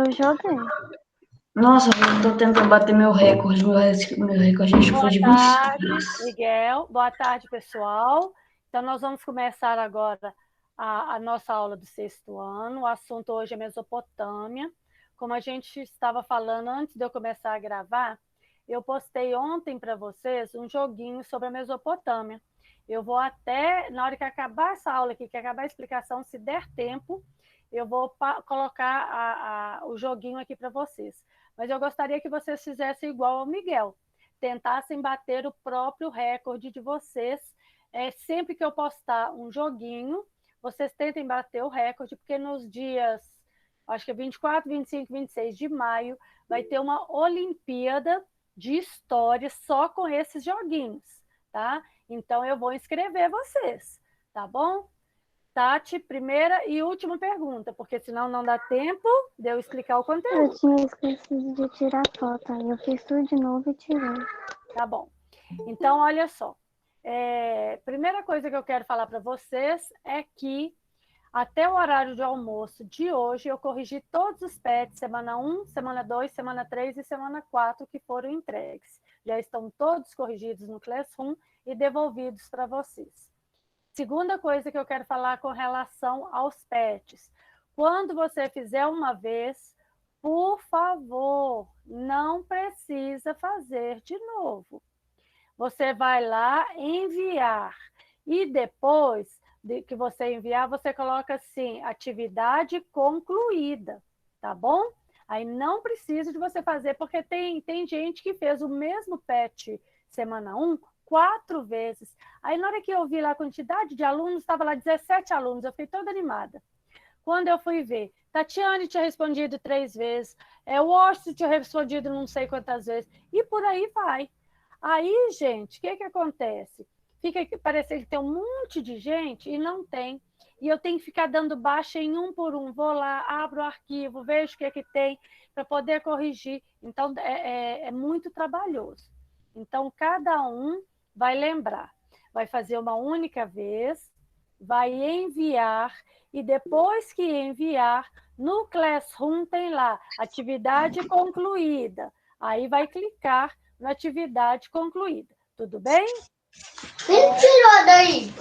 Eu joguei. Nossa, eu tô tentando bater meu recorde. Meu recorde acho que foi de 20 Boa tarde, horas. Miguel. Boa tarde, pessoal. Então, nós vamos começar agora a nossa aula do 6º ano. O assunto hoje é Mesopotâmia. Como a gente estava falando antes de eu começar a gravar, eu postei ontem para vocês um joguinho sobre a Mesopotâmia. Eu vou até, na hora que acabar essa aula aqui, que acabar a explicação, se der tempo, eu vou colocar o joguinho aqui para vocês. Mas eu gostaria que vocês fizessem igual ao Miguel, tentassem bater o próprio recorde de vocês. Sempre que eu postar um joguinho, vocês tentem bater o recorde, porque nos dias, acho que é 24, 25, 26 de maio, vai ter uma Olimpíada de História só com esses joguinhos, tá? Então, eu vou inscrever vocês, tá bom? Tati, primeira e última pergunta, porque senão não dá tempo de eu explicar o conteúdo. Eu tinha esquecido de tirar foto, aí eu fiz tudo de novo e tirei. Tá bom. Então, olha só. Primeira coisa que eu quero falar para vocês é que até o horário de almoço de hoje, eu corrigi todos os PETs, semana 1, semana 2, semana 3 e semana 4 que foram entregues. Já estão todos corrigidos no Classroom e devolvidos para vocês. Segunda coisa que eu quero falar com relação aos PETs. Quando você fizer uma vez, por favor, não precisa fazer de novo. Você vai lá enviar e depois que você enviar, você coloca assim, atividade concluída, tá bom? Aí não precisa de você fazer, porque tem gente que fez o mesmo PET semana 1 4 vezes. Aí na hora que eu vi lá a quantidade de alunos, estava lá 17 alunos, eu fiquei toda animada. Quando eu fui ver, Tatiane tinha respondido 3 vezes, o Washington tinha respondido não sei quantas vezes, e por aí vai. Aí, gente, o que acontece? Fica parecendo que tem um monte de gente e não tem. E eu tenho que ficar dando baixa em um por um. Vou lá, abro o arquivo, vejo o que tem para poder corrigir. Então, é muito trabalhoso. Então, cada um vai lembrar. Vai fazer uma única vez, vai enviar, e depois que enviar, no Classroom tem lá, atividade concluída. Aí vai clicar na atividade concluída. Tudo bem? Quem tirou daí?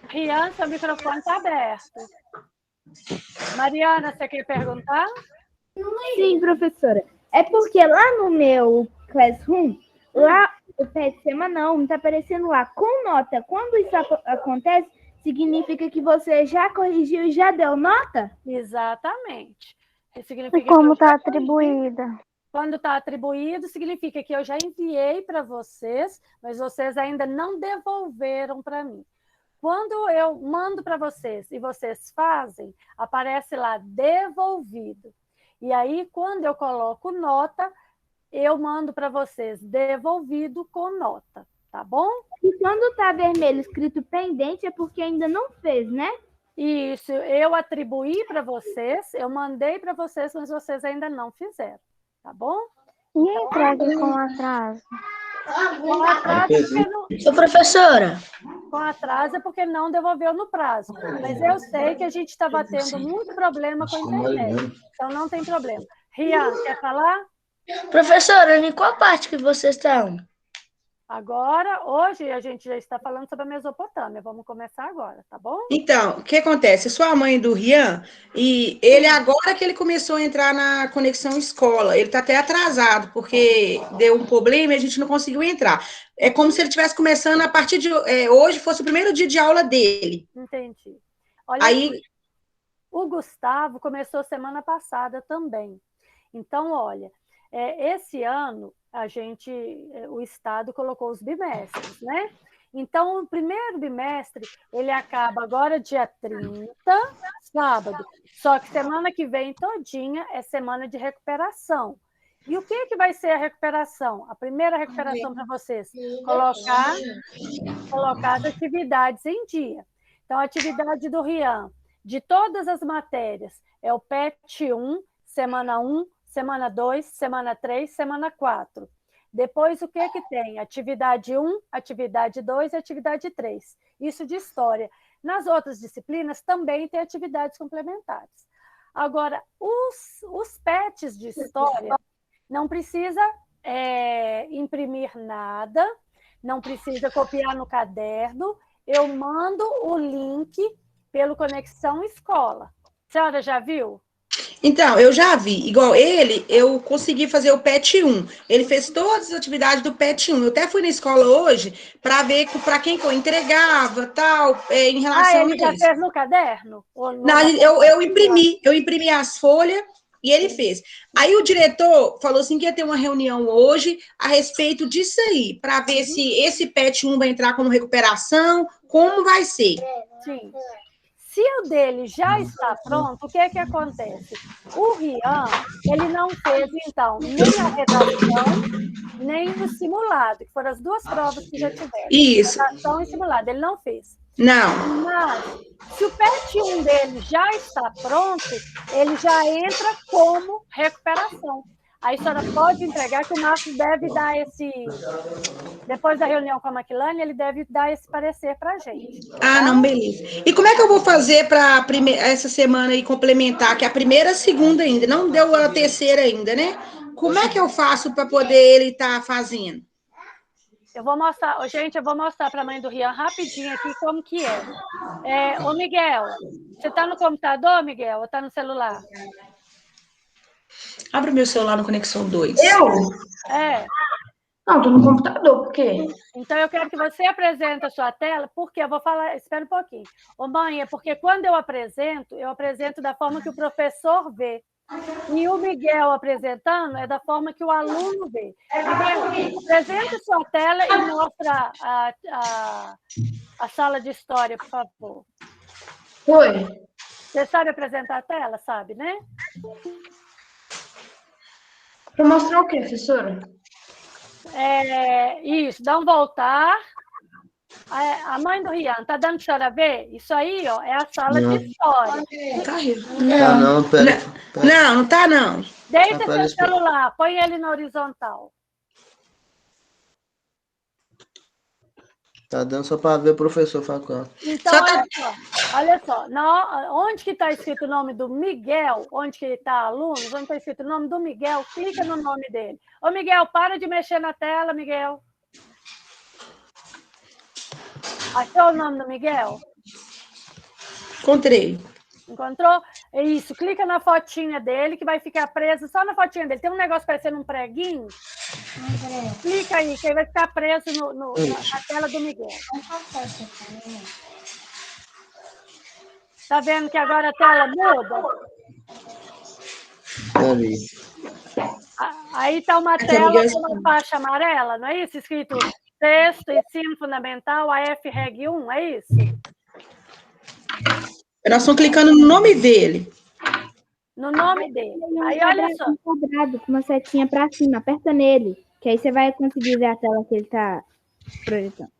Rian, seu microfone está aberto. Mariana, você quer perguntar? Sim, professora. É porque lá no meu Classroom, lá o PET semanal está aparecendo lá com nota. Quando isso acontece, significa que você já corrigiu e já deu nota? Exatamente. E como está atribuída? Quando está atribuído, significa que eu já enviei para vocês, mas vocês ainda não devolveram para mim. Quando eu mando para vocês e vocês fazem, aparece lá devolvido. E aí, quando eu coloco nota, eu mando para vocês devolvido com nota, tá bom? E quando está vermelho escrito pendente, é porque ainda não fez, né? Isso, eu atribuí para vocês, eu mandei para vocês, mas vocês ainda não fizeram, tá bom? E entregue com atraso? Com atraso, porque não... Sou professora. Com atraso é porque não devolveu no prazo. Mas eu sei que a gente estava tendo muito problema com a internet. Então, não tem problema. Rian, quer falar? Professora, em qual parte que vocês estão? Agora, hoje, a gente já está falando sobre a Mesopotâmia. Vamos começar agora, tá bom? Então, o que acontece? Sua mãe do Rian, e ele agora que ele começou a entrar na conexão escola, ele está até atrasado, porque deu um problema e a gente não conseguiu entrar. É como se ele estivesse começando a partir de hoje, fosse o primeiro dia de aula dele. Entendi. Olha Aí, aqui, o Gustavo começou semana passada também. Então, olha, esse ano o Estado colocou os bimestres, né? Então, o primeiro bimestre, ele acaba agora dia 30, sábado. Só que semana que vem todinha é semana de recuperação. E o que vai ser a recuperação? A primeira recuperação para vocês? Colocar as atividades em dia. Então, a atividade do Rian, de todas as matérias, é o PET 1, semana 1, semana 2, semana 3, semana 4. Depois, o que tem? Atividade 1, atividade 2 e atividade 3. Isso de história. Nas outras disciplinas, também tem atividades complementares. Agora, os PETs de história, não precisa imprimir nada, não precisa copiar no caderno, eu mando o link pelo Conexão Escola. A senhora já viu? Então, eu já vi. Igual ele, eu consegui fazer o PET 1. Ele fez todas as atividades do PET 1. Eu até fui na escola hoje para ver para quem que eu entregava, tal, em relação ele já a isso. fez no caderno? Não, eu imprimi as folhas e ele fez. Aí o diretor falou assim que ia ter uma reunião hoje a respeito disso aí, para ver se esse PET 1 vai entrar como recuperação, como vai ser. Sim. Se o dele já está pronto, o que é que acontece? O Rian, ele não fez, então, nem a redação, nem o simulado, que foram as duas provas que já tiveram. Isso. Redação e simulado, ele não fez. Não. Mas, se o PET 1 dele já está pronto, ele já entra como recuperação. Aí a senhora pode entregar, que o Marcos deve dar esse... Depois da reunião com a McLane, ele deve dar esse parecer para a gente. Ah, não, beleza. E como é que eu vou fazer para essa semana aí complementar? Que é a primeira, a segunda ainda, não deu a terceira ainda, né? Como é que eu faço para poder ele estar fazendo? Eu vou mostrar, gente, eu vou mostrar para a mãe do Rian rapidinho aqui como que é. Ô, Miguel, você está no computador, Miguel, ou está no celular? Abre o meu celular no Conexão 2. Eu? Não, tô no computador, por quê? Então, eu quero que você apresente a sua tela, porque eu vou falar, espera um pouquinho. Ô, mãe, é porque quando eu apresento da forma que o professor vê. E o Miguel apresentando é da forma que o aluno vê. Miguel, apresente sua tela e mostra a sala de história, por favor. Oi. Você sabe apresentar a tela? Sabe, né? Pra mostrar o quê, professora? Isso, dá um voltar. A mãe do Rian, tá dando para a senhora ver? Isso aí, ó, é a sala de história. Tá aí. Tá não, pera. Não tá não. Deita seu celular, põe ele na horizontal. Tá dando só para ver o professor Facão. Então, olha só. Onde que está escrito o nome do Miguel, onde que está alunos, onde está escrito o nome do Miguel, clica no nome dele. Ô, Miguel, para de mexer na tela, Miguel. Achou o nome do Miguel? Encontrei. Encontrou? É isso, clica na fotinha dele, que vai ficar preso só na fotinha dele. Tem um negócio parecendo um preguinho. Clica aí, que aí vai ficar preso na tela do Miguel. Tá vendo que agora a tela muda? Peraí. Aí tá uma tela com uma faixa amarela, não é isso? Escrito Sexto Ensino Fundamental, AF-REG 1, é isso? Nós estamos clicando no nome dele. No nome dele. Aí, olha só. Um quadrado com uma setinha para cima, aperta nele, que aí você vai conseguir ver a tela que ele está projetando.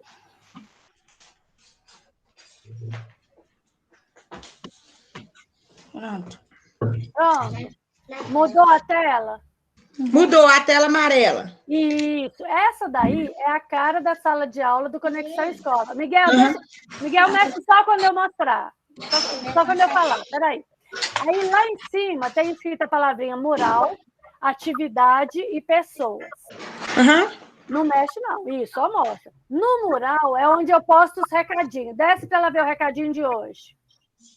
Pronto. Pronto. Mudou a tela? Mudou a tela amarela. Isso. Essa daí é a cara da sala de aula do Conexão Escola. Miguel, Miguel, mexe só quando eu mostrar. Só quando eu falar. Peraí. Aí lá em cima tem escrita a palavrinha mural, atividade e pessoas. Não mexe, não. Isso, só mostra. No mural é onde eu posto os recadinhos. Desce para ela ver o recadinho de hoje.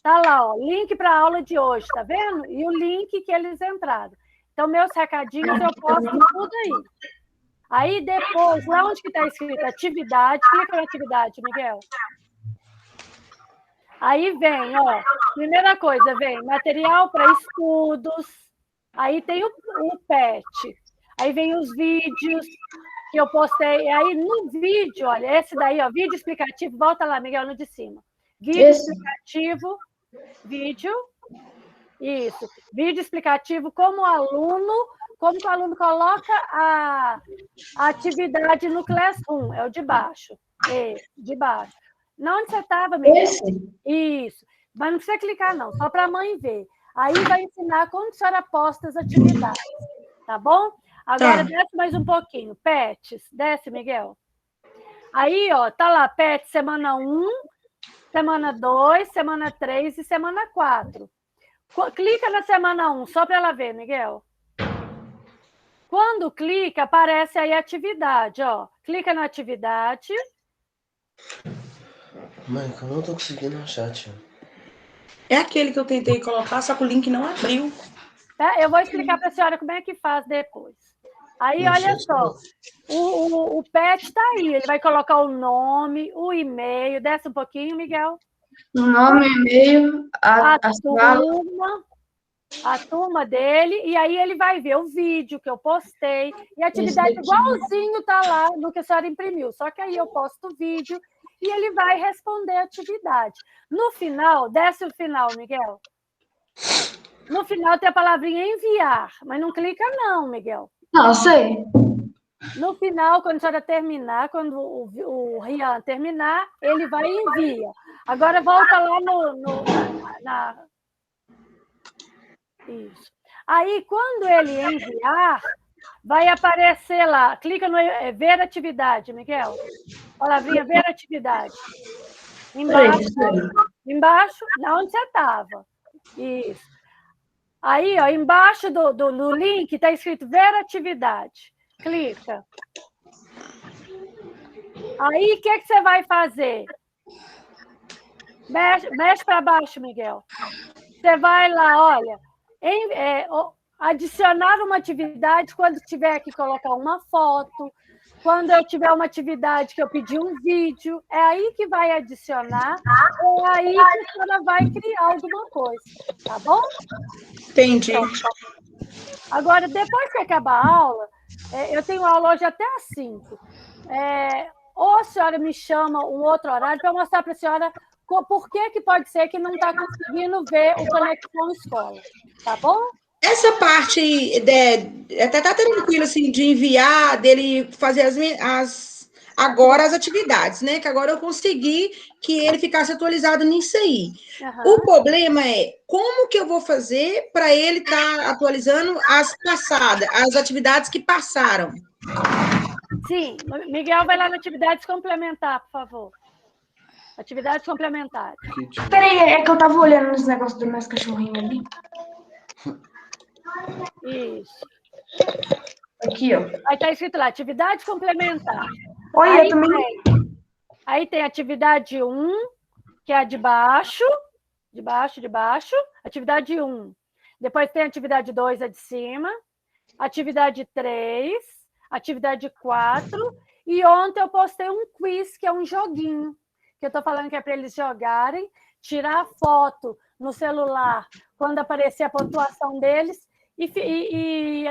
Tá lá, ó, link para a aula de hoje, tá vendo? E o link que eles entraram. Então, meus recadinhos eu posto tudo aí. Aí, depois, lá onde que está escrito atividade, clica na atividade, Miguel. Aí vem, ó, primeira coisa, vem material para estudos, aí tem o PET, aí vem os vídeos que eu postei, aí no vídeo, olha, esse daí, ó, vídeo explicativo, volta lá, Miguel, no de cima. Vídeo explicativo, vídeo, isso, vídeo explicativo como que o aluno coloca a atividade no Classroom, é o de baixo, de baixo. Não onde você estava, Miguel? Isso. Mas não precisa clicar, não, só para a mãe ver. Aí vai ensinar como a senhora posta as atividades, tá bom? Agora desce mais um pouquinho. PETs, desce, Miguel. Aí, ó, tá lá, PET semana 1, semana 2, semana 3 e semana 4. Clica na semana 1, só para ela ver, Miguel. Quando clica, aparece aí a atividade, ó. Clica na atividade. Mãe, que eu não tô conseguindo achar, tia. É aquele que eu tentei colocar, só que o link não abriu. Tá? Eu vou explicar para a senhora como é que faz depois. Aí, Não olha sei só. O PET está aí. Ele vai colocar o nome, o e-mail. Desce um pouquinho, Miguel. O nome, e-mail, a sala. A turma dele, e aí ele vai ver o vídeo que eu postei, e a atividade igualzinho está lá no que a senhora imprimiu, só que aí eu posto o vídeo e ele vai responder a atividade. No final, desce o final, Miguel. No final tem a palavrinha enviar, mas não clica não, Miguel. Não, sei. No final, quando a senhora terminar, quando o Rian terminar, ele vai e envia. Agora volta lá Isso. Aí, quando ele enviar, vai aparecer lá. Clica no ver atividade, Miguel. Palavrinha ver atividade. Embaixo, na onde você estava. Isso. Aí, ó, embaixo do link está escrito ver atividade. Clica. Aí, o que você vai fazer? Mexe para baixo, Miguel. Você vai lá, olha, adicionar uma atividade quando tiver que colocar uma foto, quando eu tiver uma atividade que eu pedi um vídeo, é aí que vai adicionar, é aí que a senhora vai criar alguma coisa, tá bom? Entendi. Então, agora, depois que acabar a aula, eu tenho aula hoje até às 5. Ou a senhora me chama um outro horário para eu mostrar para a senhora por que pode ser que não está conseguindo ver o Conexão Escola, tá bom? Essa parte até tá tranquilo, assim, de enviar, dele fazer agora as atividades, né? Que agora eu consegui que ele ficasse atualizado nisso aí. Uhum. O problema é como que eu vou fazer para ele estar atualizando as passadas, as atividades que passaram. Sim, Miguel vai lá na atividades complementar, por favor. Atividades complementares. Peraí, é que eu tava olhando nos negócios dos meus cachorrinhos ali. Isso. Aqui, ó. Aí tá escrito lá, atividade complementar. Olha, eu também. Aí tem atividade 1, que é a de baixo. De baixo. Atividade 1. Depois tem a atividade 2, a de cima. Atividade 3. Atividade 4. E ontem eu postei um quiz, que é um joguinho. Que eu tô falando que é para eles jogarem, tirar foto no celular quando aparecer a pontuação deles e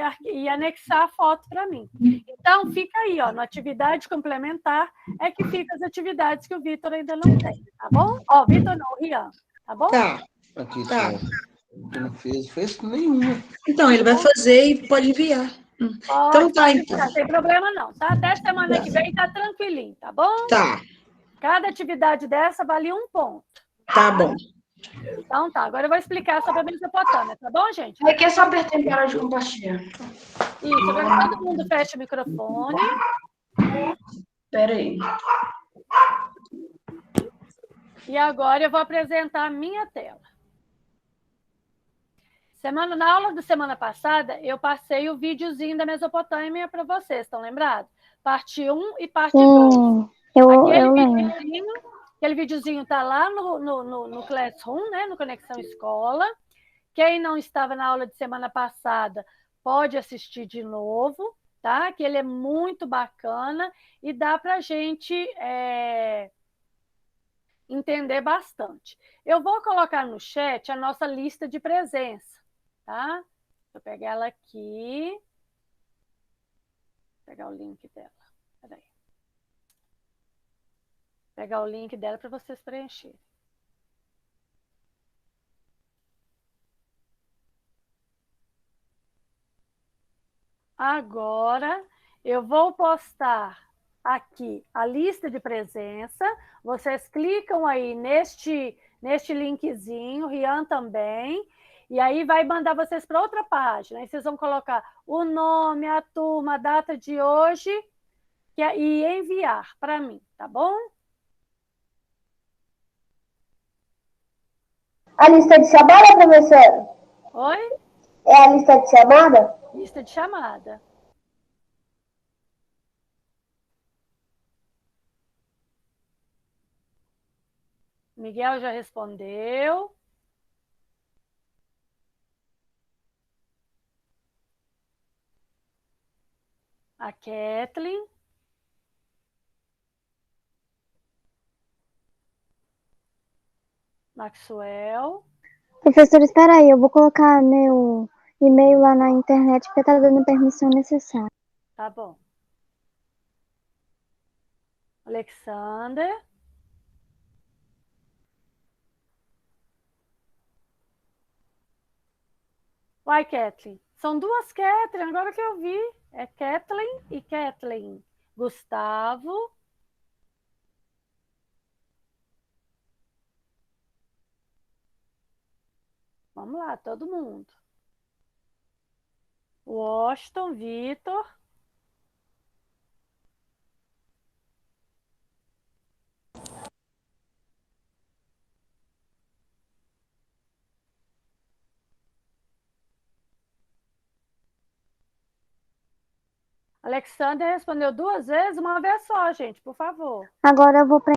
anexar a foto para mim. Então, fica aí, ó, na atividade complementar é que fica as atividades que o Vitor ainda não tem, tá bom? Ó, Vitor não, o Rian, tá bom? Tá. Aqui, Tá. tia. Ele não fez nenhuma. Então, ele vai fazer e pode enviar. Então tá, então. Não tem problema não, tá? Até semana que vem tá tranquilinho, tá bom? Tá. Cada atividade dessa vale 1 ponto. Tá bom. Então tá, agora eu vou explicar sobre a Mesopotâmia, tá bom, gente? Aqui é só apertar em para de compartilhar. Isso, agora todo mundo fecha o microfone. Peraí. E agora eu vou apresentar a minha tela. Na aula da semana passada, eu passei o videozinho da Mesopotâmia para vocês, estão lembrados? Parte 1 e parte 2. Aquele videozinho está lá no Classroom, né? No Conexão Escola. Quem não estava na aula de semana passada, pode assistir de novo, tá? Que ele é muito bacana e dá para a gente entender bastante. Eu vou colocar no chat a nossa lista de presença, tá? Vou pegar ela aqui. Vou pegar o link dela. Peraí. Pegar o link dela para vocês preencherem. Agora, eu vou postar aqui a lista de presença. Vocês clicam aí neste linkzinho, Rian também, e aí vai mandar vocês para outra página. Aí vocês vão colocar o nome, a turma, a data de hoje e enviar para mim, tá bom? A lista de chamada, professora? Oi? É a lista de chamada? Lista de chamada. Miguel já respondeu. A Kathleen. Maxwell. Professor, espera aí, eu vou colocar meu e-mail lá na internet porque tá dando permissão necessária. Tá bom. Alexander. Vai, Kathleen. São duas Kathleen, agora que eu vi. É Kathleen e Kathleen. Gustavo. Vamos lá, todo mundo. Washington, Vitor. Alexander respondeu 2 vezes, uma vez só, gente, por favor. Agora eu vou preencher.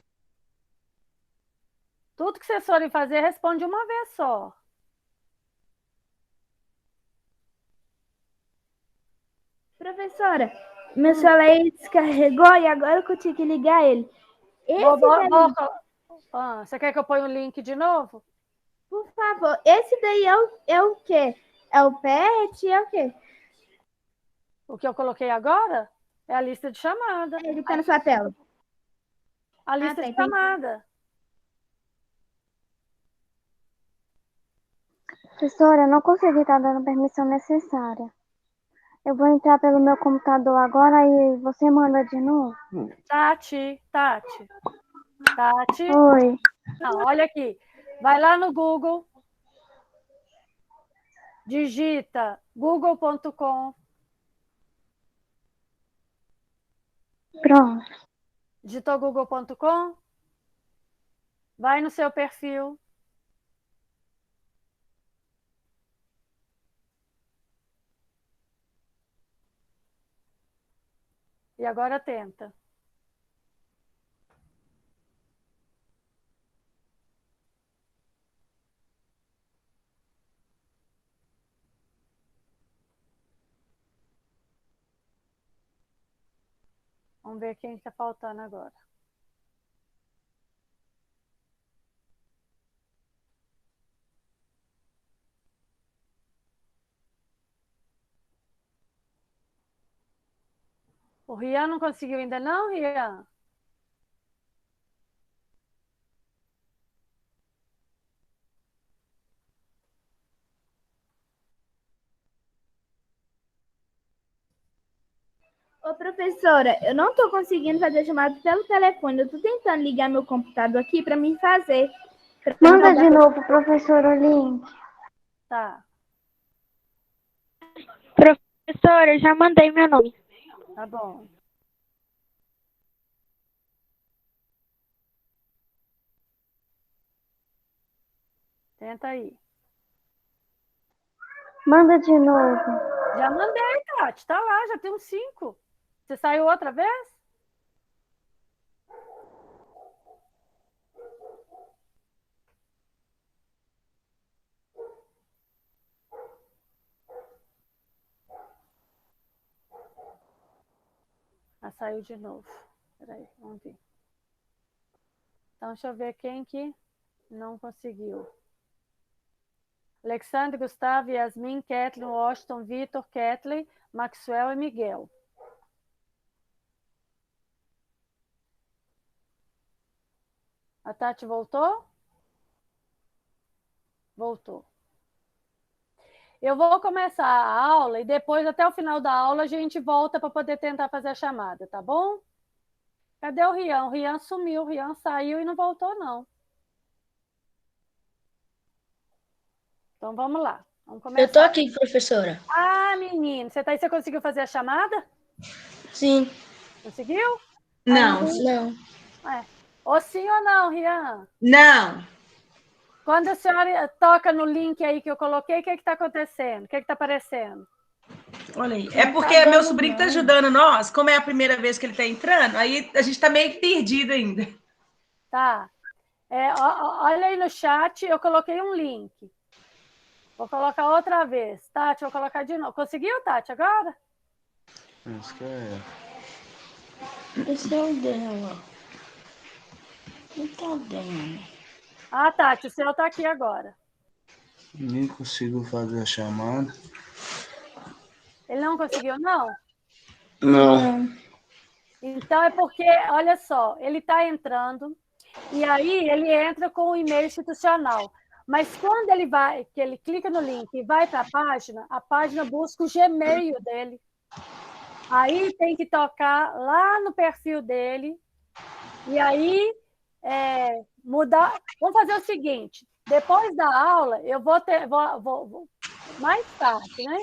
Tudo que vocês forem fazer, responde uma vez só. Professora, meu celular descarregou e agora que eu tinha que ligar ele. Você quer que eu ponha o link de novo? Por favor, esse daí é o quê? É o PET? É o quê? O que eu coloquei agora é a lista de chamada. Ele tá na sua tela. A lista de entendi. chamada. Professora, eu não consegui estar dando permissão necessária. Eu vou entrar pelo meu computador agora e você manda de novo? Tati. Oi. Não, olha aqui. Vai lá no Google. Digita google.com. Pronto. Digitou google.com. Vai no seu perfil. E agora tenta. Vamos ver quem está faltando agora. O Rian não conseguiu ainda não, Rian? Ô, professora, eu não tô conseguindo fazer chamada pelo telefone. Eu tô tentando ligar meu computador aqui para me fazer. Manda de novo, professor, o link. Tá. Professora, eu já mandei meu nome. Tá bom. Tenta aí. Manda de novo. Já mandei, Tati. Tá lá, já tem uns 5. Você saiu outra vez? Ah, saiu de novo. Peraí, vamos ver. Então, deixa eu ver quem que não conseguiu. Alexandre, Gustavo, Yasmin, Kathleen, Washington, Vitor, Kathleen, Maxwell e Miguel. A Tati voltou? Voltou. Eu vou começar a aula e depois, até o final da aula, a gente volta para poder tentar fazer a chamada, tá bom? Cadê o Rian? O Rian sumiu, o Rian saiu e não voltou, não. Então, vamos lá. Vamos começar. Eu tô aqui, professora. Ah, menino, você tá aí, você conseguiu fazer a chamada? Sim. Conseguiu? Não. Não. É. Ou sim ou não, Rian? Não. Quando a senhora toca no link aí que eu coloquei, o que está acontecendo? O que está aparecendo? Olha aí. É porque meu sobrinho está ajudando nós, como é a primeira vez que ele está entrando, aí a gente está meio que perdido ainda. Tá. Olha aí no chat, eu coloquei um link. Vou colocar outra vez. Tati, vou colocar de novo. Conseguiu, Tati, agora? Isso que é. Esse é o dela. Não tá dando. Ah, Tati, o seu está aqui agora. Nem consigo fazer a chamada. Ele não conseguiu, não? Não. Então é porque, olha só, ele está entrando e aí ele entra com o e-mail institucional. Mas quando que ele clica no link e vai para a página busca o Gmail dele. Aí tem que tocar lá no perfil dele e aí mudar. Vamos fazer o seguinte: depois da aula, eu vou mais tarde, né?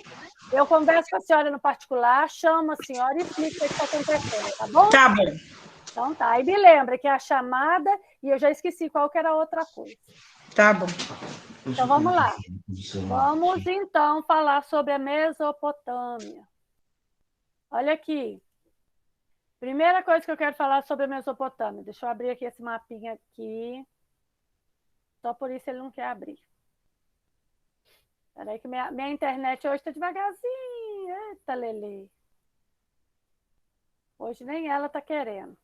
Eu converso com a senhora no particular, chamo a senhora e explico o que está acontecendo, tá bom? Tá bom. Então tá. Aí me lembra que é a chamada e eu já esqueci qual que era a outra coisa. Tá bom. Então vamos lá. Vamos então falar sobre a Mesopotâmia. Olha aqui. Primeira coisa que eu quero falar sobre a Mesopotâmia. Deixa eu abrir aqui esse mapinha aqui. Só por isso ele não quer abrir. Espera aí que minha internet hoje está devagarzinho. Eita, Lelê. Hoje nem ela está querendo.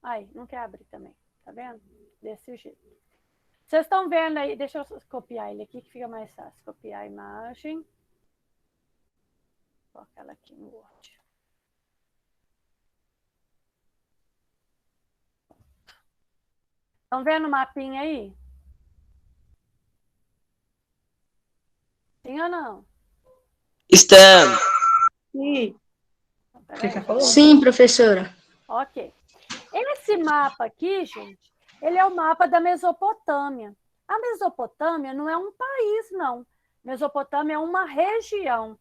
Aí, não quer abrir também. Tá vendo? Desse jeito. Vocês estão vendo aí? Deixa eu copiar ele aqui que fica mais fácil. Copiar a imagem. Vou colocar ela aqui no Word. Estão vendo o mapinha aí? Sim ou não? Estamos. E... Sim, professora. Ok. Esse mapa aqui, gente, ele é o mapa da Mesopotâmia. A Mesopotâmia não é um país, não. Mesopotâmia é uma região.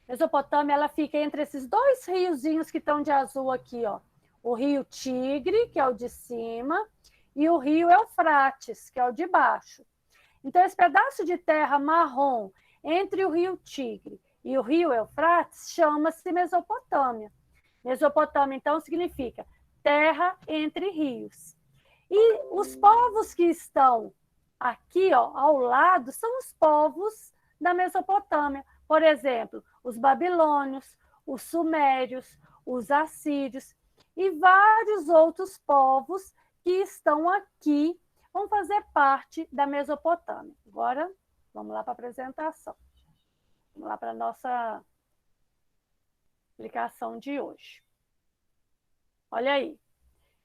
Mesopotâmia, ela fica entre esses dois riozinhos que estão de azul aqui, ó. O rio Tigre, que é o de cima, e o rio Eufrates, que é o de baixo. Então, esse pedaço de terra marrom entre o rio Tigre e o rio Eufrates chama-se Mesopotâmia. Mesopotâmia, então, significa terra entre rios. E os povos que estão aqui, ó, ao lado, são os povos da Mesopotâmia. Por exemplo, os babilônios, os sumérios, os assírios e vários outros povos que estão aqui, vão fazer parte da Mesopotâmia. Agora, vamos lá para a apresentação. Vamos lá para a nossa explicação de hoje. Olha aí.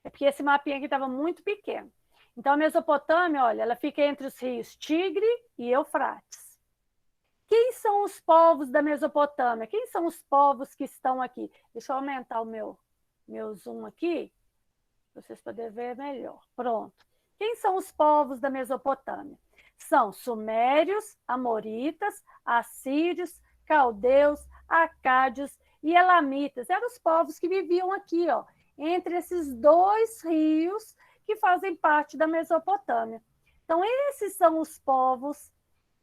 É porque esse mapinha aqui estava muito pequeno. Então, a Mesopotâmia, olha, ela fica entre os rios Tigre e Eufrates. Quem são os povos da Mesopotâmia? Quem são os povos que estão aqui? Deixa eu aumentar o meu zoom aqui, para vocês poderem ver melhor. Pronto. Quem são os povos da Mesopotâmia? São sumérios, amoritas, assírios, caldeus, acádios e elamitas. Eram os povos que viviam aqui, ó, entre esses dois rios que fazem parte da Mesopotâmia. Então, esses são os povos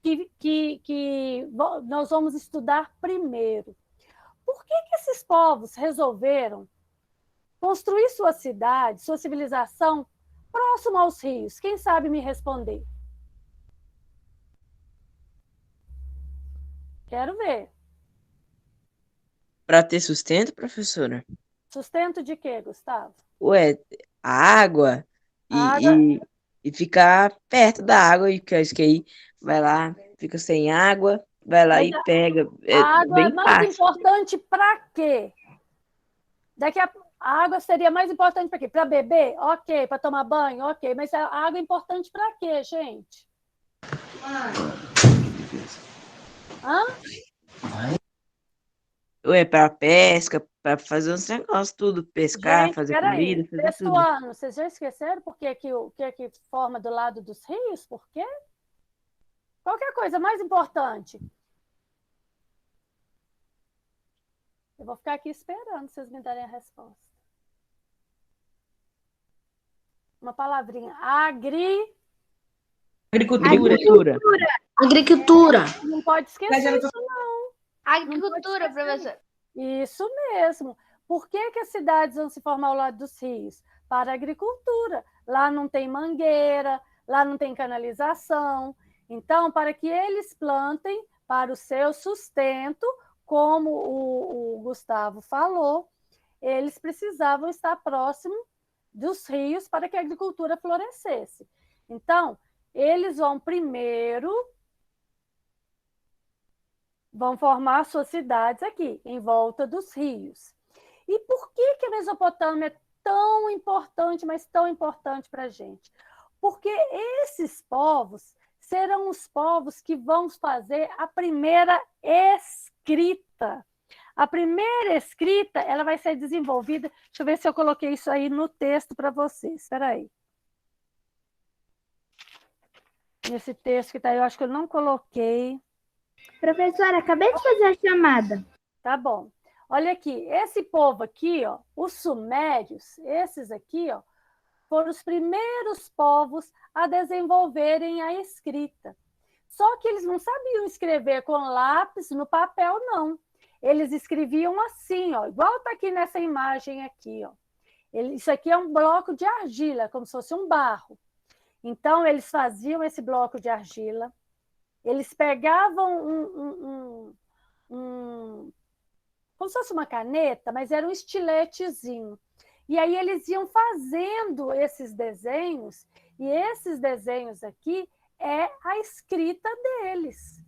que nós vamos estudar primeiro. Por que esses povos resolveram construir sua cidade, sua civilização, próximo aos rios? Quem sabe me responder? Quero ver. Para ter sustento, professora? Sustento de quê, Gustavo? Ué, água Água. e ficar perto da água, e que acho que aí vai lá, fica sem água, vai lá Mas e pega. a É água é bem mais fácil. importante para quê? A água seria mais importante para quê? Para beber? Ok. Para tomar banho? Ok. Mas a água é importante para quê, gente? Hã? Ué, para pesca, para fazer uns negócios, tudo. Pescar, Gente, fazer peraí. comida, fazer Sexto tudo. ano, vocês já esqueceram por que que forma do lado dos rios? Por quê? Qualquer coisa mais importante. Eu vou ficar aqui esperando vocês me darem a resposta. Uma palavrinha. Agricultura. Agricultura. Não pode esquecer isso, não. Agricultura, professor. Isso mesmo. Por que as cidades vão se formar ao lado dos rios? Para a agricultura. Lá não tem mangueira, lá não tem canalização. Então, para que eles plantem para o seu sustento, como o Gustavo falou, eles precisavam estar próximo dos rios para que a agricultura florescesse. Então, eles vão primeiro formar suas cidades aqui, em volta dos rios. E por que a Mesopotâmia é tão importante, mas tão importante para a gente? Porque esses povos serão os povos que vão fazer a primeira escrita. A primeira escrita, ela vai ser desenvolvida... Deixa eu ver se eu coloquei isso aí no texto para vocês. Espera aí. Nesse texto que está aí, eu acho que eu não coloquei. Professora, acabei de fazer a chamada. Tá bom. Olha aqui, esse povo aqui, ó, os sumérios, esses aqui, ó, foram os primeiros povos a desenvolverem a escrita. Só que eles não sabiam escrever com lápis no papel, não. Eles escreviam assim, ó, igual está aqui nessa imagem aqui, ó. Isso aqui é um bloco de argila, como se fosse um barro. Então, eles faziam esse bloco de argila, eles pegavam como se fosse uma caneta, mas era um estiletezinho. E aí eles iam fazendo esses desenhos, e esses desenhos aqui é a escrita deles.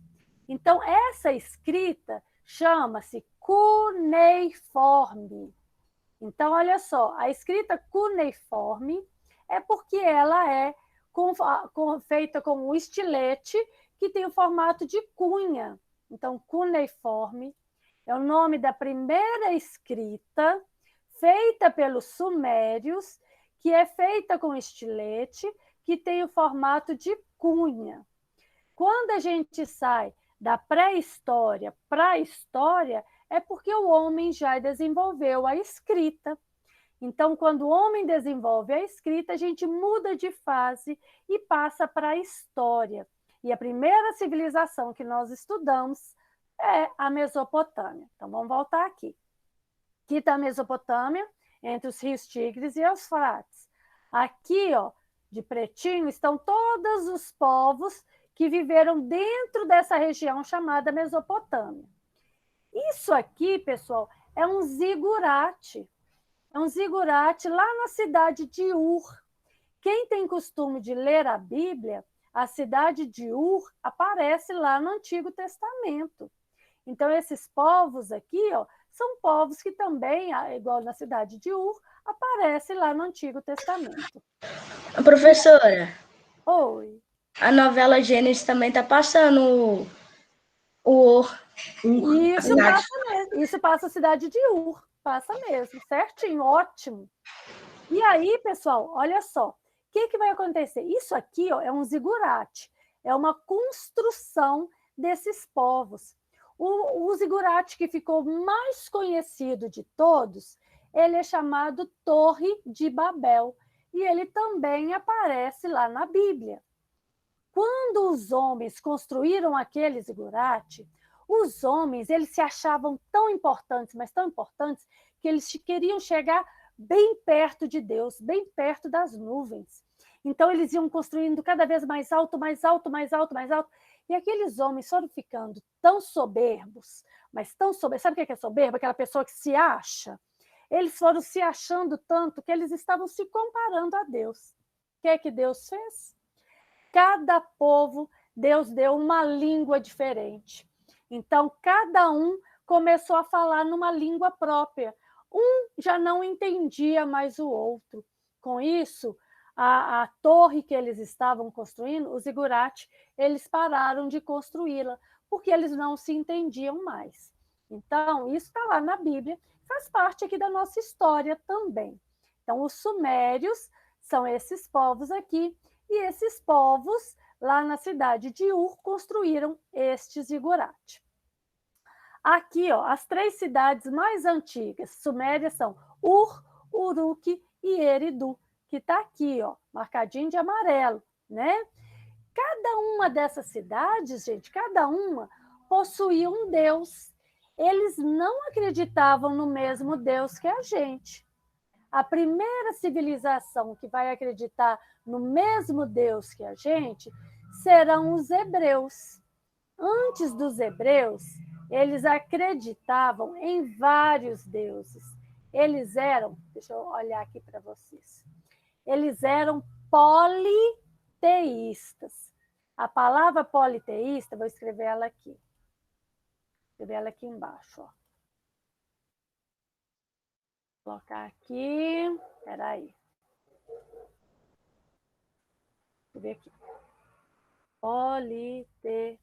Então, essa escrita chama-se cuneiforme. Então, olha só, a escrita cuneiforme é porque ela é feita com um estilete que tem o formato de cunha. Então, cuneiforme é o nome da primeira escrita feita pelos sumérios, que é feita com estilete, que tem o formato de cunha. Quando a gente sai da pré-história para a história, é porque o homem já desenvolveu a escrita. Então, quando o homem desenvolve a escrita, a gente muda de fase e passa para a história. E a primeira civilização que nós estudamos é a Mesopotâmia. Então, vamos voltar aqui. Aqui está a Mesopotâmia, entre os rios Tigres e Eufrates. Aqui, ó, de pretinho, estão todos os povos que viveram dentro dessa região chamada Mesopotâmia. Isso aqui, pessoal, é um zigurate. É um zigurate lá na cidade de Ur. Quem tem costume de ler a Bíblia, a cidade de Ur aparece lá no Antigo Testamento. Então, esses povos aqui, ó, são povos que também, igual na cidade de Ur, aparecem lá no Antigo Testamento. Professora. Oi. A novela Gênesis também está passando o Ur. Isso passa mesmo. Isso passa a cidade de Ur. Passa mesmo, certinho, ótimo. E aí, pessoal, olha só. O que vai acontecer? Isso aqui, ó, é um zigurate. É uma construção desses povos. O zigurate que ficou mais conhecido de todos, ele é chamado Torre de Babel. E ele também aparece lá na Bíblia. Quando os homens construíram aquele zigurate, os homens eles se achavam tão importantes, mas tão importantes, que eles queriam chegar bem perto de Deus, bem perto das nuvens. Então, eles iam construindo cada vez mais alto, mais alto, mais alto, mais alto. E aqueles homens foram ficando tão soberbos, mas tão soberbos. Sabe o que é soberbo? Aquela pessoa que se acha. Eles foram se achando tanto que eles estavam se comparando a Deus. O que é que Deus fez? Cada povo, Deus deu uma língua diferente. Então, cada um começou a falar numa língua própria. Um já não entendia mais o outro. Com isso, a torre que eles estavam construindo, o zigurate, eles pararam de construí-la, porque eles não se entendiam mais. Então, isso está lá na Bíblia, faz parte aqui da nossa história também. Então, os sumérios são esses povos aqui, e esses povos, lá na cidade de Ur, construíram este zigurate. Aqui, ó, as 3 cidades mais antigas sumérias são Ur, Uruk e Eridu, que está aqui, ó, marcadinho de amarelo, né? Cada uma dessas cidades, gente, cada uma possuía um Deus. Eles não acreditavam no mesmo Deus que a gente. A primeira civilização que vai acreditar no mesmo Deus que a gente serão os hebreus. Antes dos hebreus, eles acreditavam em vários deuses. Eles eram, deixa eu olhar aqui para vocês, eles eram politeístas. A palavra politeísta, vou escrever ela aqui. Vou escrever ela aqui embaixo, ó. Vou colocar aqui, espera aí. Vou ver aqui. Politeísta.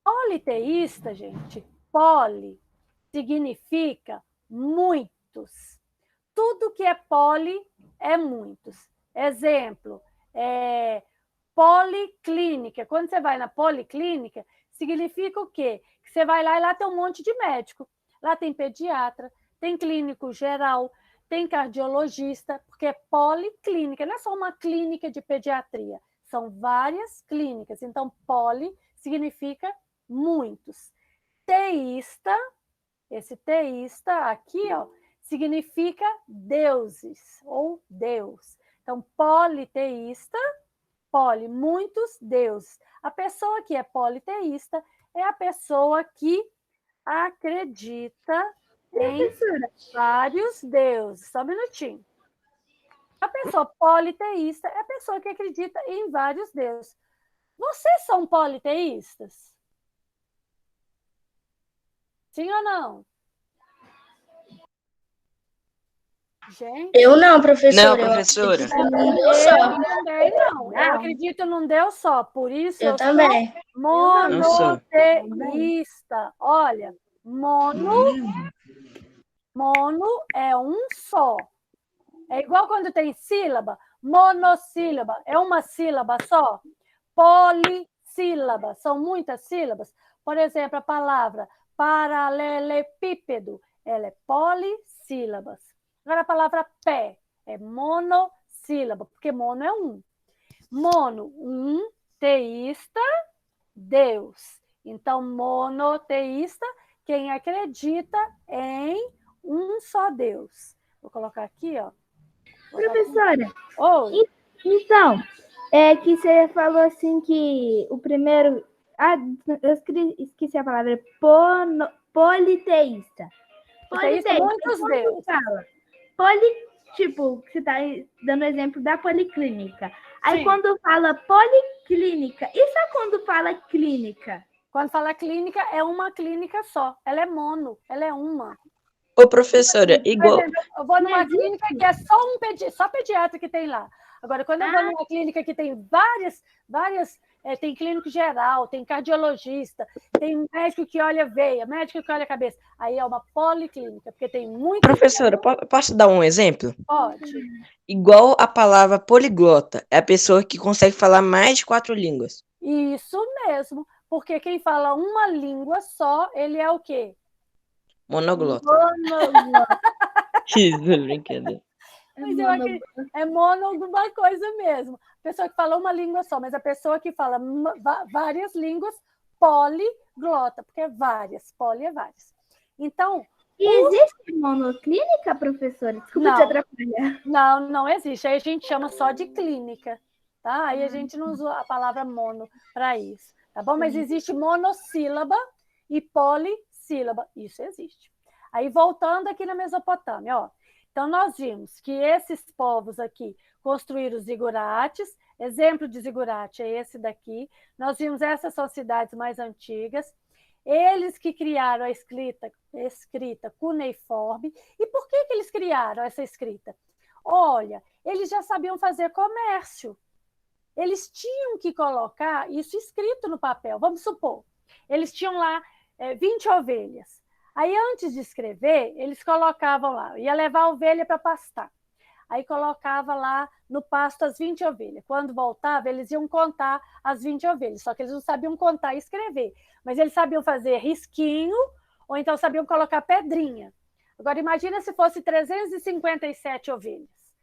Politeísta, gente, poli significa muitos. Tudo que é poli é muitos. Exemplo, policlínica. Quando você vai na policlínica, significa o quê? Que você vai lá e lá tem um monte de médico. Lá tem pediatra, tem clínico geral, tem cardiologista, porque é policlínica, não é só uma clínica de pediatria, são várias clínicas. Então, poli significa muitos. Teísta, esse teísta aqui, ó, significa deuses ou Deus. Então, politeísta, poli, muitos deuses. A pessoa que é politeísta é a pessoa que acredita em vários deuses. Só um minutinho. A pessoa politeísta é a pessoa que acredita em vários deuses. Vocês são politeístas? Sim ou não? Gente? Eu não, professora. Não, professora. Eu também não. Eu acredito num Deus só. Por isso eu também. sou monoteísta. Olha, mono é um só. É igual quando tem sílaba. Monossílaba é uma sílaba só. Polissílaba são muitas sílabas. Por exemplo, a palavra paralelepípedo, ela é polissílabas. Agora a palavra pé é monossílaba, porque mono é um. Mono, um, teísta, Deus. Então, monoteísta, quem acredita em um só Deus. Vou colocar aqui, ó. Professora, Oi. Então, que você falou assim que o primeiro... eu esqueci a palavra, politeísta. Politeísta, muitos deuses. Tipo, você está dando exemplo da policlínica. Aí Sim. quando fala policlínica, isso é quando fala clínica? Quando fala clínica, é uma clínica só. Ela é mono, ela é uma. Ô, professora, igual... Por exemplo, eu vou numa clínica que é só pediatra que tem lá. Agora, quando eu vou numa clínica que tem várias tem clínico geral, tem cardiologista, tem médico que olha veia, médico que olha cabeça. Aí é uma policlínica, porque tem muito... Professora, posso dar um exemplo? Pode. Igual a palavra poliglota, é a pessoa que consegue falar mais de 4 línguas. Isso mesmo, porque quem fala uma língua só, ele é o quê? Monoglota. Isso, brincadeira. Mas eu acredito, é mono alguma coisa mesmo. A pessoa que fala uma língua só, mas a pessoa que fala várias línguas, poliglota, porque é várias, poli é várias. Então... existe monoclínica, professora? Desculpa te atrapalhar. Não existe. Aí a gente chama só de clínica, tá? Aí a gente não usa a palavra mono para isso, tá bom? Mas existe monossílaba e polissílaba. Isso existe. Aí voltando aqui na Mesopotâmia, ó. Então, nós vimos que esses povos aqui construíram os zigurates. Exemplo de zigurate é esse daqui. Nós vimos essas são cidades mais antigas. Eles que criaram a escrita cuneiforme. E por que eles criaram essa escrita? Olha, eles já sabiam fazer comércio. Eles tinham que colocar isso escrito no papel. Vamos supor, eles tinham lá 20 ovelhas. Aí, antes de escrever, eles colocavam lá, ia levar a ovelha para pastar. Aí colocava lá no pasto as 20 ovelhas. Quando voltava, eles iam contar as 20 ovelhas, só que eles não sabiam contar e escrever. Mas eles sabiam fazer risquinho, ou então sabiam colocar pedrinha. Agora, imagina se fosse 357 ovelhas.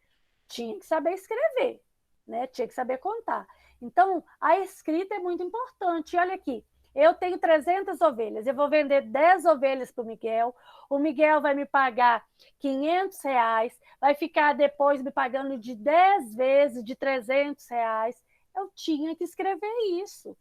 Tinha que saber escrever. né? Tinha que saber contar. Então, a escrita é muito importante. Olha aqui, eu tenho 300 ovelhas, eu vou vender 10 ovelhas para o Miguel vai me pagar R$ 500, vai ficar depois me pagando de 10 vezes de R$ 300. Eu tinha que escrever isso.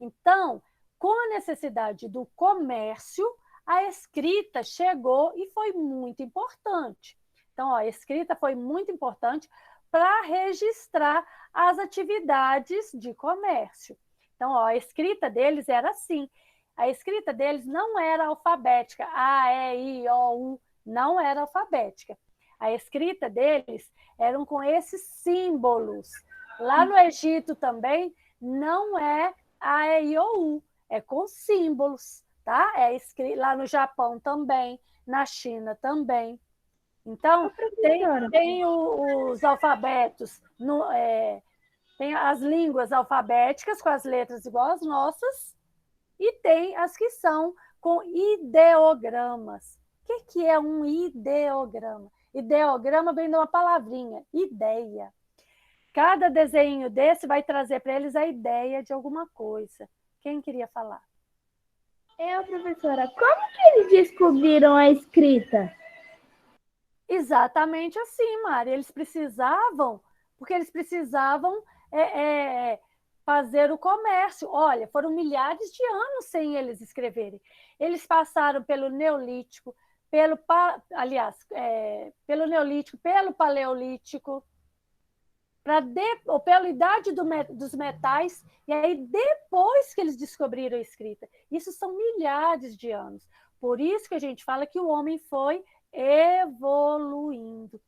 Então, com a necessidade do comércio, a escrita chegou e foi muito importante. Então, ó, a escrita foi muito importante para registrar as atividades de comércio. Então, ó, a escrita deles era assim. A escrita deles não era alfabética. A, E, I, O, U. Não era alfabética. A escrita deles eram com esses símbolos. Lá no Egito também não é A, E, I, O, U. É com símbolos, tá? É escrito lá no Japão também, na China também. Então, tem os alfabetos, tem as línguas alfabéticas com as letras igual às nossas, e tem as que são com ideogramas. O que é um ideograma? Ideograma vem de uma palavrinha, ideia. Cada desenho desse vai trazer para eles a ideia de alguma coisa. Quem queria falar? Professora, como que eles descobriram a escrita? Exatamente assim, Mari. Eles precisavam fazer o comércio. Olha, foram milhares de anos sem eles escreverem. Eles passaram pelo Neolítico, pelo Neolítico, pelo Paleolítico, ou pela idade dos metais, e aí depois que eles descobriram a escrita. Isso são milhares de anos. Por isso que a gente fala que o homem foi evoluindo.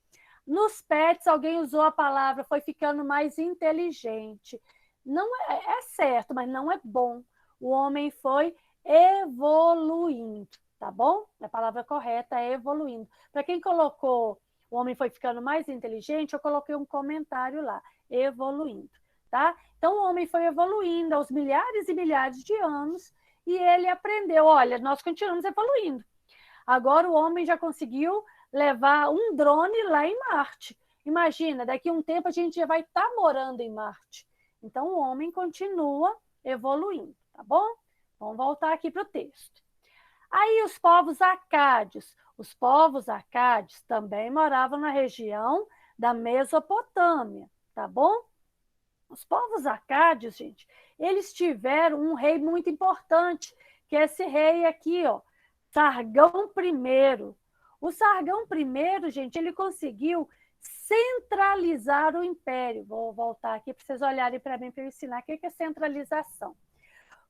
Nos pets, alguém usou a palavra, foi ficando mais inteligente. Não é certo, mas não é bom. O homem foi evoluindo, tá bom? A palavra correta é evoluindo. Para quem colocou o homem foi ficando mais inteligente, eu coloquei um comentário lá, evoluindo, tá? Então, o homem foi evoluindo aos milhares e milhares de anos e ele aprendeu, olha, nós continuamos evoluindo. Agora o homem já conseguiu levar um drone lá em Marte. Imagina, daqui a um tempo a gente já vai estar morando em Marte. Então, o homem continua evoluindo, tá bom? Vamos voltar aqui para o texto. Aí os povos acádios. Os povos acádios também moravam na região da Mesopotâmia, tá bom? Os povos acádios, gente, eles tiveram um rei muito importante, que é esse rei aqui, ó, Sargão I. O Sargão I, gente, ele conseguiu centralizar o império. Vou voltar aqui para vocês olharem para mim para eu ensinar o que é centralização.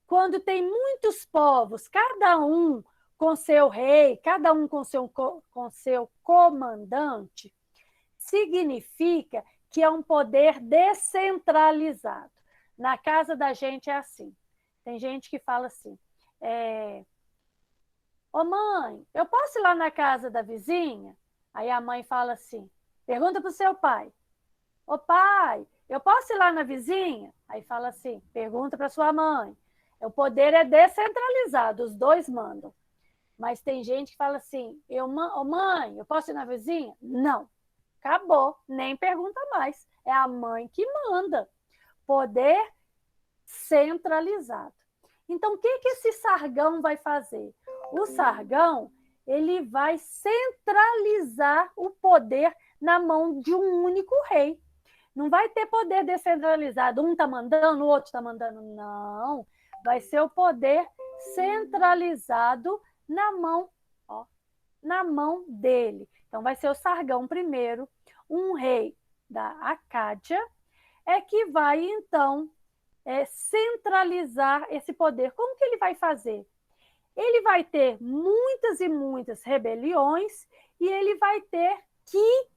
Quando tem muitos povos, cada um com seu rei, cada um com seu comandante, significa que é um poder descentralizado. Na casa da gente é assim. Tem gente que fala assim, ô mãe, eu posso ir lá na casa da vizinha? Aí a mãe fala assim, pergunta para o seu pai, ô pai, eu posso ir lá na vizinha? Aí fala assim, pergunta para sua mãe. O poder é descentralizado, os dois mandam. Mas tem gente que fala assim, ô mãe, eu posso ir na vizinha? Não, acabou, nem pergunta mais. É a mãe que manda. Poder centralizado. Então, o que esse Sargão vai fazer? O Sargão, ele vai centralizar o poder na mão de um único rei. Não vai ter poder descentralizado. Um está mandando, o outro está mandando. Não. Vai ser o poder centralizado na mão dele. Então, vai ser o Sargão I, um rei da Acádia, que vai, então, centralizar esse poder. Como que ele vai fazer? Ele vai ter muitas e muitas rebeliões e ele vai ter que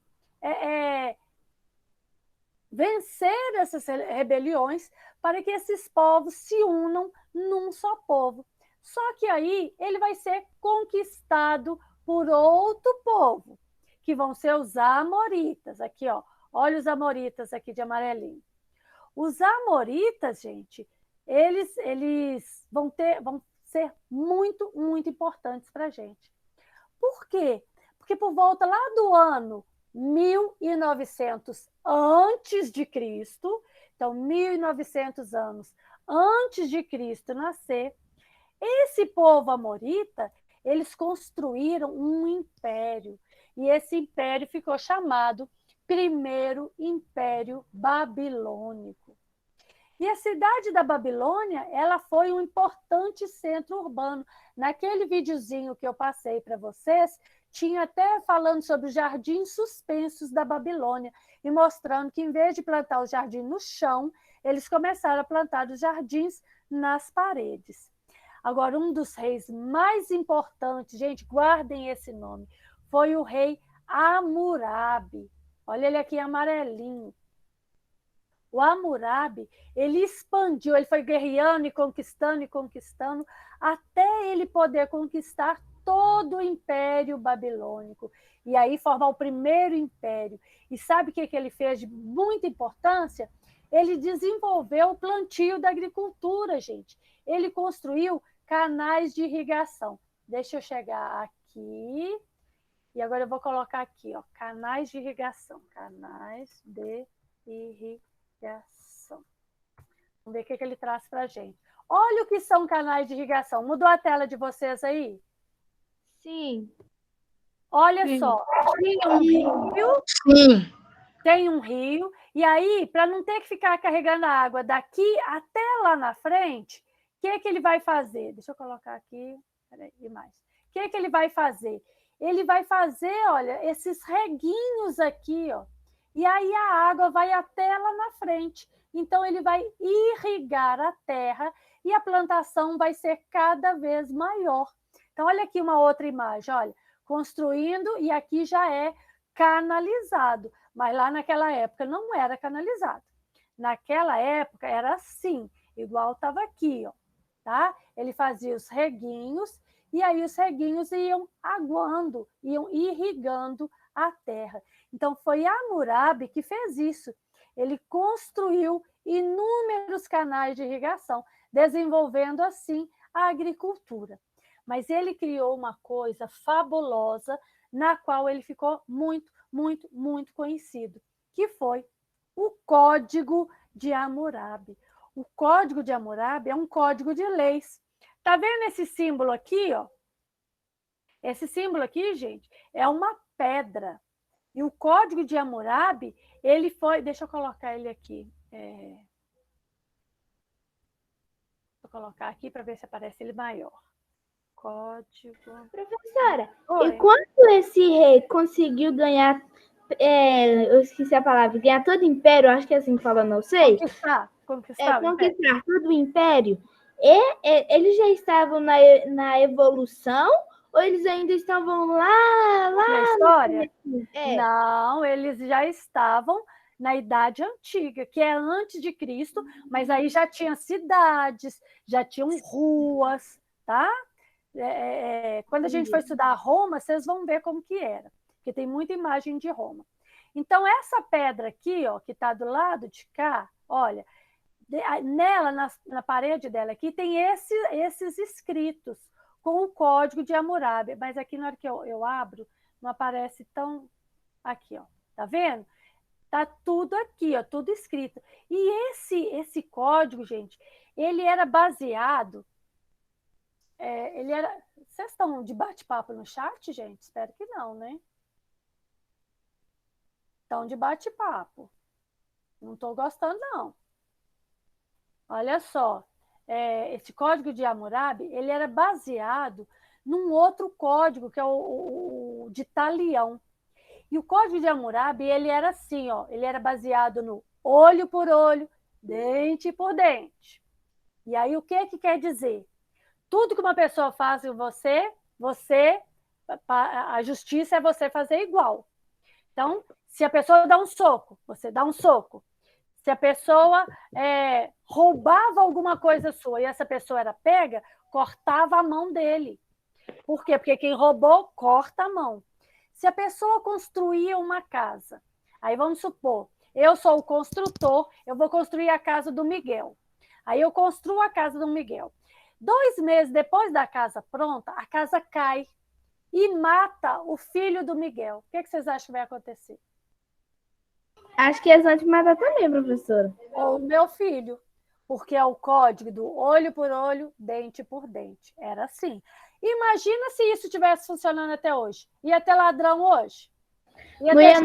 vencer essas rebeliões para que esses povos se unam num só povo. Só que aí ele vai ser conquistado por outro povo, que vão ser os amoritas. Aqui, ó, olha os amoritas aqui de amarelinho. Os amoritas, gente, eles vão ser muito, muito importantes para a gente. Por quê? Porque por volta lá do ano 1900 antes de Cristo, então 1900 anos antes de Cristo nascer, esse povo amorita, eles construíram um império, e esse império ficou chamado Primeiro Império Babilônico. E a cidade da Babilônia, ela foi um importante centro urbano. Naquele videozinho que eu passei para vocês, tinha até falando sobre os jardins suspensos da Babilônia, e mostrando que, em vez de plantar o jardim no chão, eles começaram a plantar os jardins nas paredes. Agora, um dos reis mais importantes, gente, guardem esse nome, foi o rei Hammurabi. Olha ele aqui amarelinho. O Hammurabi, ele expandiu, ele foi guerreando e conquistando, até ele poder conquistar todo o Império Babilônico. E aí formar o primeiro império. E sabe o que ele fez de muita importância? Ele desenvolveu o plantio da agricultura, gente. Ele construiu canais de irrigação. Deixa eu chegar aqui. E agora eu vou colocar aqui, ó, canais de irrigação. Canais de irrigação. Vamos ver o que ele traz para a gente. Olha o que são canais de irrigação. Mudou a tela de vocês aí? Sim. Olha Sim. só. Tem um rio. Sim. Tem um rio. E aí, para não ter que ficar carregando a água daqui até lá na frente, o que ele vai fazer? Deixa eu colocar aqui. Peraí, e mais. O que ele vai fazer? Ele vai fazer, olha, esses reguinhos aqui, ó. E aí a água vai até lá na frente. Então, ele vai irrigar a terra e a plantação vai ser cada vez maior. Então, olha aqui uma outra imagem, olha. Construindo, e aqui já é canalizado. Mas lá naquela época não era canalizado. Naquela época era assim, igual estava aqui, ó, tá? Ele fazia os reguinhos, e aí os reguinhos iam aguando, iam irrigando a terra. Então, foi Hammurabi que fez isso. Ele construiu inúmeros canais de irrigação, desenvolvendo assim a agricultura. Mas ele criou uma coisa fabulosa, na qual ele ficou muito conhecido, que foi o Código de Hammurabi. O Código de Hammurabi é um código de leis. Tá vendo esse símbolo aqui, ó? Esse símbolo aqui, gente, é uma pedra. E o Código de Hammurabi, ele foi... Deixa eu colocar ele aqui. Vou colocar aqui para ver se aparece ele maior. Código... Professora, Oi. e quando esse rei conseguiu ganhar, eu esqueci a palavra, ganhar todo o império, acho que é assim que fala, não sei. Conquistar todo o império, eles já estavam na evolução ou eles ainda estavam lá na história? Não, eles já estavam na Idade Antiga, que é antes de Cristo, mas aí já tinha cidades, já tinham ruas, tá? Quando a gente for estudar Roma, vocês vão ver como que era, porque tem muita imagem de Roma. Então, essa pedra aqui, ó, que está do lado de cá, olha, nela, na parede dela aqui, tem esses escritos com o Código de Hammurabi, mas aqui na hora que eu abro, não aparece tão... Aqui, ó, tá vendo? Tá tudo aqui, ó, tudo escrito. E esse código, gente, ele era baseado... Vocês estão de bate-papo no chat, gente? Espero que não, né? Estão de bate-papo. Não estou gostando, não. Olha só, esse código de Hammurabi, ele era baseado num outro código, que é o de Talião. E o código de Hammurabi, ele era assim, ó, ele era baseado no olho por olho, dente por dente. E aí, o que quer dizer? Tudo que uma pessoa faz em você, a justiça é você fazer igual. Então, se a pessoa dá um soco, você dá um soco. Se a pessoa roubava alguma coisa sua e essa pessoa era pega, cortava a mão dele. Por quê? Porque quem roubou, corta a mão. Se a pessoa construía uma casa, aí vamos supor, eu sou o construtor, eu vou construir a casa do Miguel. Aí eu construo a casa do Miguel. 2 meses depois da casa pronta, a casa cai. e mata o filho do Miguel. O que vocês acham que vai acontecer? Acho que eles vão te matar também, professora. Ou o meu filho, porque é o código do olho por olho, dente por dente. Era assim. Imagina se isso estivesse funcionando até hoje. Ia ter ladrão hoje? Não ia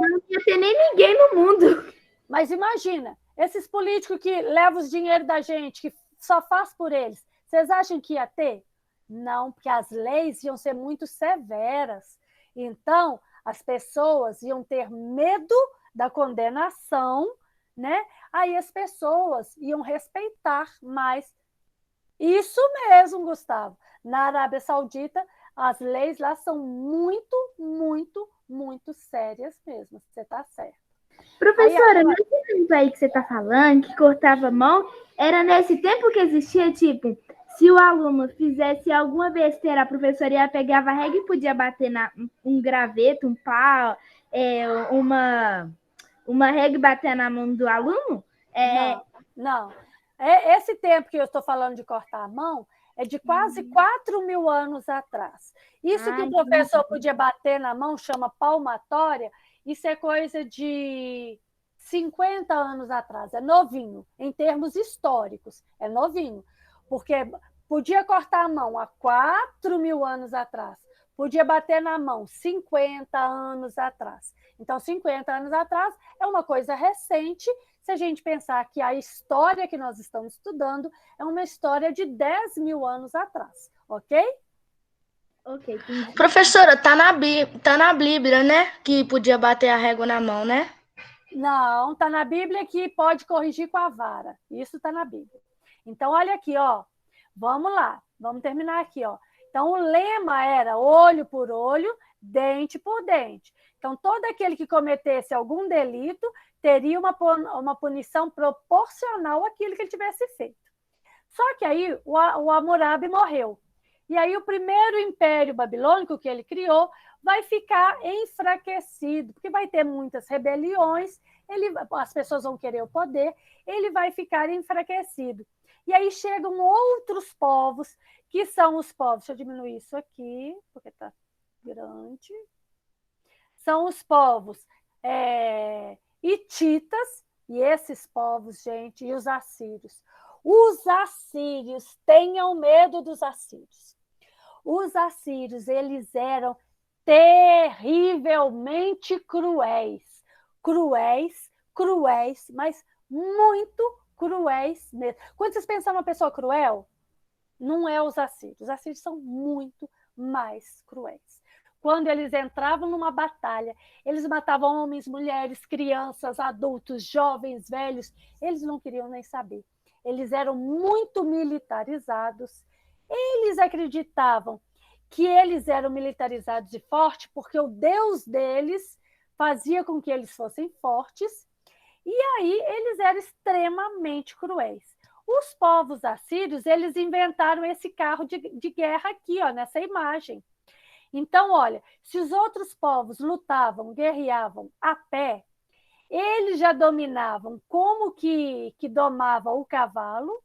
ter nem ninguém no mundo. Mas imagina, esses políticos que levam os dinheiro da gente, que só faz por eles, vocês acham que ia ter? Não, porque as leis iam ser muito severas. Então, as pessoas iam ter medo da condenação, né? Aí as pessoas iam respeitar mais. Isso mesmo, Gustavo. Na Arábia Saudita, as leis lá são muito, muito, muito sérias mesmo. Você está certo. Professora, nesse tempo aí que você está falando, que cortava a mão, era nesse tempo que existia, tipo, se o aluno fizesse alguma besteira, a professora ia pegava a régua e podia bater um graveto, um pau, uma régua e bater na mão do aluno? Não. Esse tempo que eu estou falando de cortar a mão é de quase 4.000 anos atrás. Isso que o professor podia bater na mão chama palmatória. Isso é coisa de 50 anos atrás, é novinho, em termos históricos, é novinho, porque podia cortar a mão há 4.000 anos atrás, podia bater na mão 50 anos atrás. Então, 50 anos atrás é uma coisa recente, se a gente pensar que a história que nós estamos estudando é uma história de 10.000 anos atrás, ok? Ok. Professora, tá na Bíblia, né? Que podia bater a régua na mão, né? Não, tá na Bíblia que pode corrigir com a vara. Isso tá na Bíblia. Então, olha aqui, ó. Vamos lá. Vamos terminar aqui, ó. Então, o lema era olho por olho, dente por dente. Então, todo aquele que cometesse algum delito teria uma punição proporcional àquilo que ele tivesse feito. Só que aí o Hammurabi morreu. E aí o primeiro império babilônico que ele criou vai ficar enfraquecido, porque vai ter muitas rebeliões, as pessoas vão querer o poder, ele vai ficar enfraquecido. E aí chegam outros povos, que são os povos... Deixa eu diminuir isso aqui, porque está grande. São os povos hititas, e esses povos, gente, e os assírios. Os assírios, tenham medo dos assírios. Os assírios, eles eram terrivelmente cruéis. Cruéis, mas muito cruéis mesmo. Quando vocês pensam uma pessoa cruel, não é os assírios. Os assírios são muito mais cruéis. Quando eles entravam numa batalha, eles matavam homens, mulheres, crianças, adultos, jovens, velhos. Eles não queriam nem saber. Eles eram muito militarizados. Eles acreditavam que eles eram militarizados e fortes porque o Deus deles fazia com que eles fossem fortes. E aí eles eram extremamente cruéis. Os povos assírios, eles inventaram esse carro de guerra aqui, ó, nessa imagem. Então, olha, se os outros povos lutavam, guerreavam a pé, eles já dominavam como que domava o cavalo,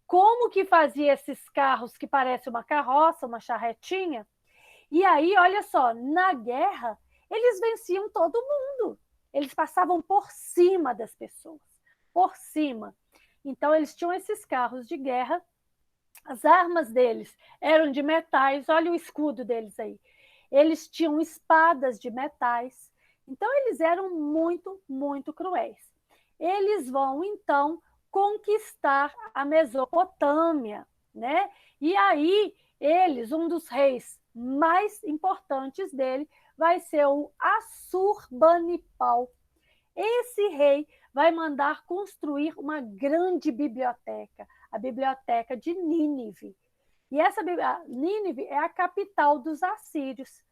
como que fazia esses carros que parecem uma carroça, uma charretinha. E aí, olha só, na guerra, eles venciam todo mundo. Eles passavam por cima das pessoas, por cima. Então, eles tinham esses carros de guerra. As armas deles eram de metais, olha o escudo deles aí. Eles tinham espadas de metais. Então, eles eram muito, muito cruéis. Eles vão, então, conquistar a Mesopotâmia, né? E aí, um dos reis mais importantes dele, vai ser o Assurbanipal. Esse rei vai mandar construir uma grande biblioteca, a Biblioteca de Nínive. E essa Nínive é a capital dos assírios,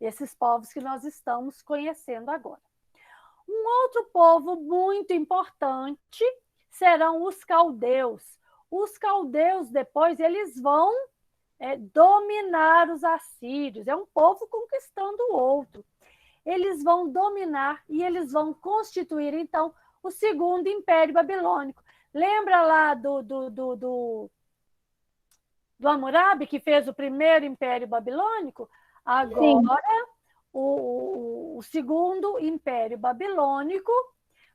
esses povos que nós estamos conhecendo agora. Um outro povo muito importante serão os caldeus. Os caldeus, depois, eles vão dominar os assírios. É um povo conquistando o outro. Eles vão dominar e eles vão constituir, então, o segundo Império Babilônico. Lembra lá do do Hammurabi, que fez o primeiro Império Babilônico, agora o segundo Império Babilônico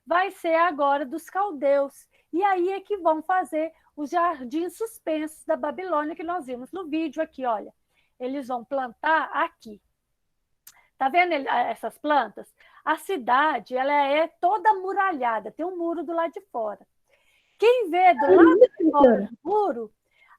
vai ser agora dos caldeus. E aí é que vão fazer os jardins suspensos da Babilônia, que nós vimos no vídeo aqui, olha. Eles vão plantar aqui. Tá vendo essas plantas? A cidade, ela é toda muralhada, tem um muro do lado de fora. Quem vê do lado de fora do muro,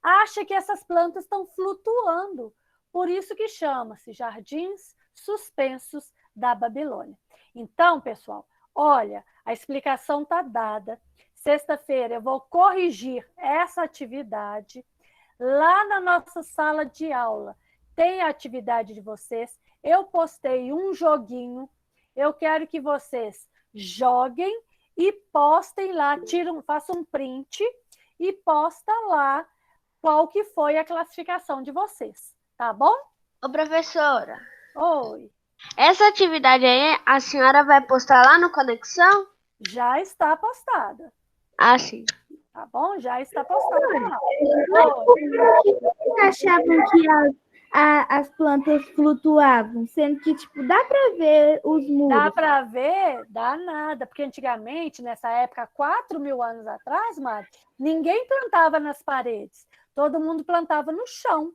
acha que essas plantas estão flutuando. Por isso que chama-se Jardins Suspensos da Babilônia. Então, pessoal, olha, a explicação está dada. Sexta-feira eu vou corrigir essa atividade. Lá na nossa sala de aula tem a atividade de vocês. Eu postei um joguinho. Eu quero que vocês joguem e postem lá, façam um print e posta lá qual que foi a classificação de vocês, tá bom? Ô, professora. Oi. Essa atividade aí, a senhora vai postar lá no Conexão? Já está postada. Ah, sim. Tá bom? Já está postada. Vocês achavam que as plantas flutuavam, sendo que, tipo, dá para ver os muros? Dá para ver? Dá nada, porque antigamente, nessa época, 4.000 anos atrás, Mari, ninguém plantava nas paredes, todo mundo plantava no chão.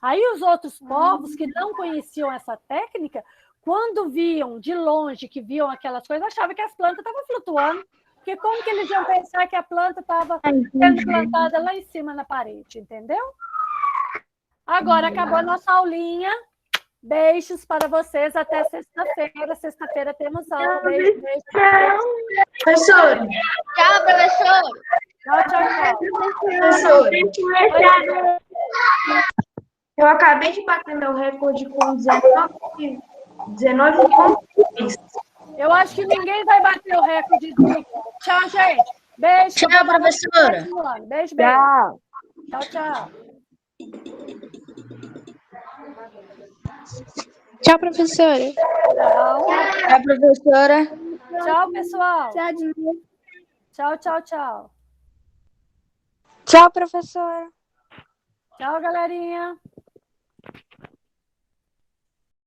Aí os outros povos que não conheciam essa técnica, quando viam de longe, que viam aquelas coisas, achavam que as plantas estavam flutuando, porque como que eles iam pensar que a planta estava sendo plantada lá em cima na parede, entendeu? Agora acabou a nossa aulinha. Beijos para vocês até sexta-feira. Sexta-feira temos aula. Beijo, beijo. Professor. Tchau, professor. Tchau. Professor. Eu acabei de bater meu recorde com 19 pontos. Eu acho que ninguém vai bater o recorde. Tchau, gente. Beijo. Tchau, professora. Beijo, beijo. Tchau. Tchau, tchau. Tchau, professora. Tchau. Tchau, professora. Tchau, pessoal. Tchau, Dinho. Tchau, tchau, tchau. Tchau, professora. Tchau, galerinha.